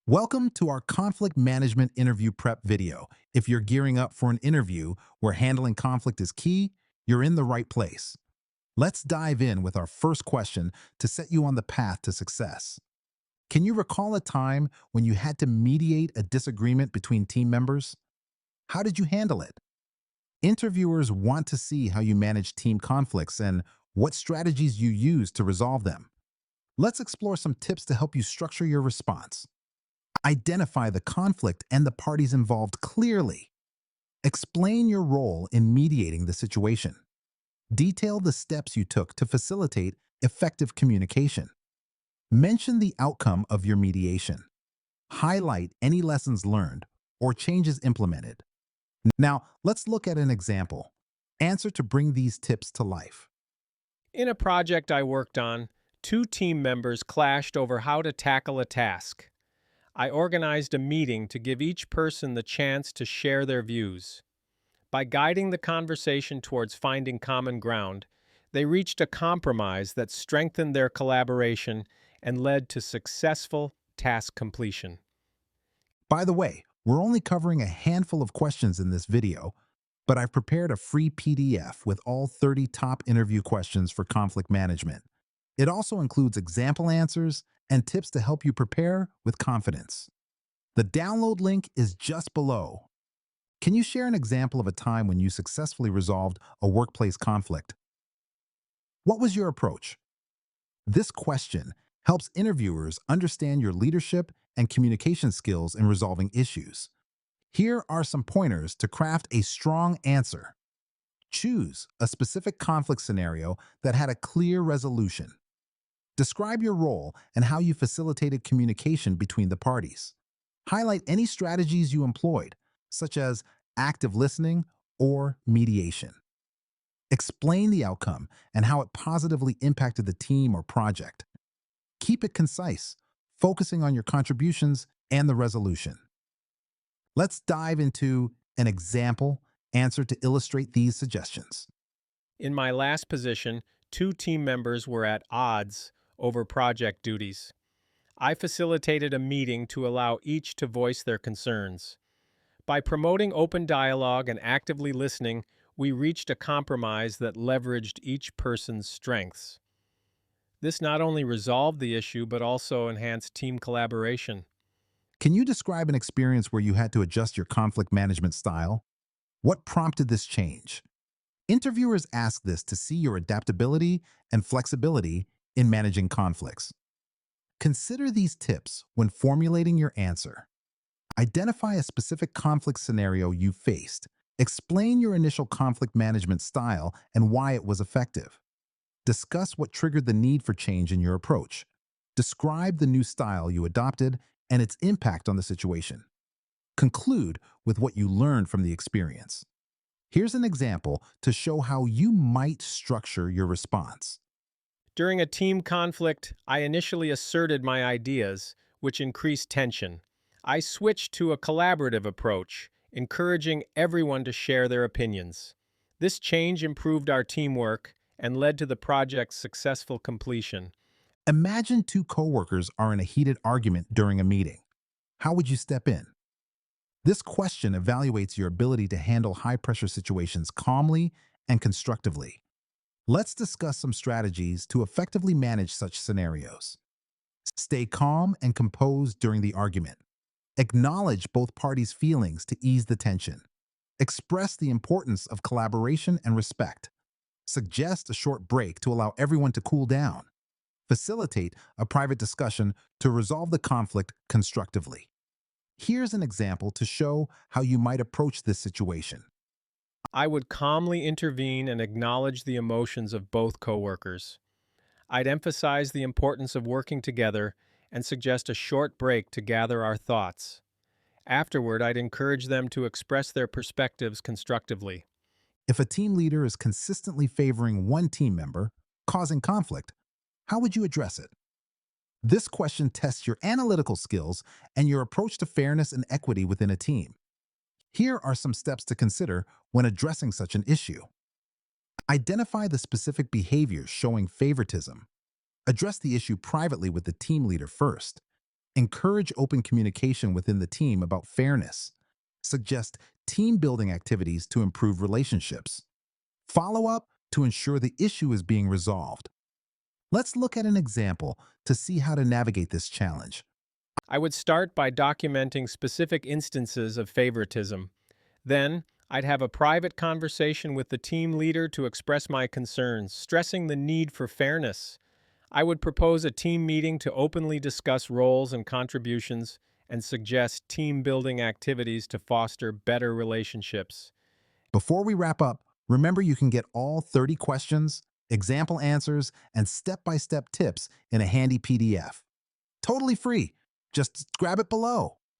Welcome to our conflict management interview prep video. If you're gearing up for an interview where handling conflict is key, you're in the right place. Let's dive in with our first question to set you on the path to success. Can you recall a time when you had to mediate a disagreement between team members? How did you handle it? Interviewers want to see how you manage team conflicts and what strategies you use to resolve them. Let's explore some tips to help you structure your response. Identify the conflict and the parties involved clearly. Explain your role in mediating the situation. Detail the steps you took to facilitate effective communication. Mention the outcome of your mediation. Highlight any lessons learned or changes implemented. Now, let's look at an example. Answer to bring these tips to life. In a project I worked on, two team members clashed over how to tackle a task. I organized a meeting to give each person the chance to share their views. By guiding the conversation towards finding common ground, they reached a compromise that strengthened their collaboration and led to successful task completion. By the way, we're only covering a handful of questions in this video, but I've prepared a free PDF with all 30 top interview questions for conflict management. It also includes example answers and tips to help you prepare with confidence. The download link is just below. Can you share an example of a time when you successfully resolved a workplace conflict? What was your approach? This question helps interviewers understand your leadership and communication skills in resolving issues. Here are some pointers to craft a strong answer. Choose a specific conflict scenario that had a clear resolution. Describe your role and how you facilitated communication between the parties. Highlight any strategies you employed, such as active listening or mediation. Explain the outcome and how it positively impacted the team or project. Keep it concise, focusing on your contributions and the resolution. Let's dive into an example answer to illustrate these suggestions. In my last position, two team members were at odds over project duties. I facilitated a meeting to allow each to voice their concerns. By promoting open dialogue and actively listening, we reached a compromise that leveraged each person's strengths. This not only resolved the issue but also enhanced team collaboration. Can you describe an experience where you had to adjust your conflict management style? What prompted this change? Interviewers ask this to see your adaptability and flexibility in managing conflicts. Consider these tips when formulating your answer. Identify a specific conflict scenario you faced. Explain your initial conflict management style and why it was effective. Discuss what triggered the need for change in your approach. Describe the new style you adopted and its impact on the situation. Conclude with what you learned from the experience. Here's an example to show how you might structure your response. During a team conflict, I initially asserted my ideas, which increased tension. I switched to a collaborative approach, encouraging everyone to share their opinions. This change improved our teamwork and led to the project's successful completion. Imagine two coworkers are in a heated argument during a meeting. How would you step in? This question evaluates your ability to handle high-pressure situations calmly and constructively. Let's discuss some strategies to effectively manage such scenarios. Stay calm and composed during the argument. Acknowledge both parties' feelings to ease the tension. Express the importance of collaboration and respect. Suggest a short break to allow everyone to cool down. Facilitate a private discussion to resolve the conflict constructively. Here's an example to show how you might approach this situation. I would calmly intervene and acknowledge the emotions of both coworkers. I'd emphasize the importance of working together and suggest a short break to gather our thoughts. Afterward, I'd encourage them to express their perspectives constructively. If a team leader is consistently favoring one team member, causing conflict, how would you address it? This question tests your analytical skills and your approach to fairness and equity within a team. Here are some steps to consider when addressing such an issue. Identify the specific behaviors showing favoritism. Address the issue privately with the team leader first. Encourage open communication within the team about fairness. Suggest team building activities to improve relationships. Follow up to ensure the issue is being resolved. Let's look at an example to see how to navigate this challenge. I would start by documenting specific instances of favoritism. Then, I'd have a private conversation with the team leader to express my concerns, stressing the need for fairness. I would propose a team meeting to openly discuss roles and contributions and suggest team building activities to foster better relationships. Before we wrap up, remember you can get all 30 questions, example answers, and step-by-step tips in a handy PDF. Totally free. Just grab it below.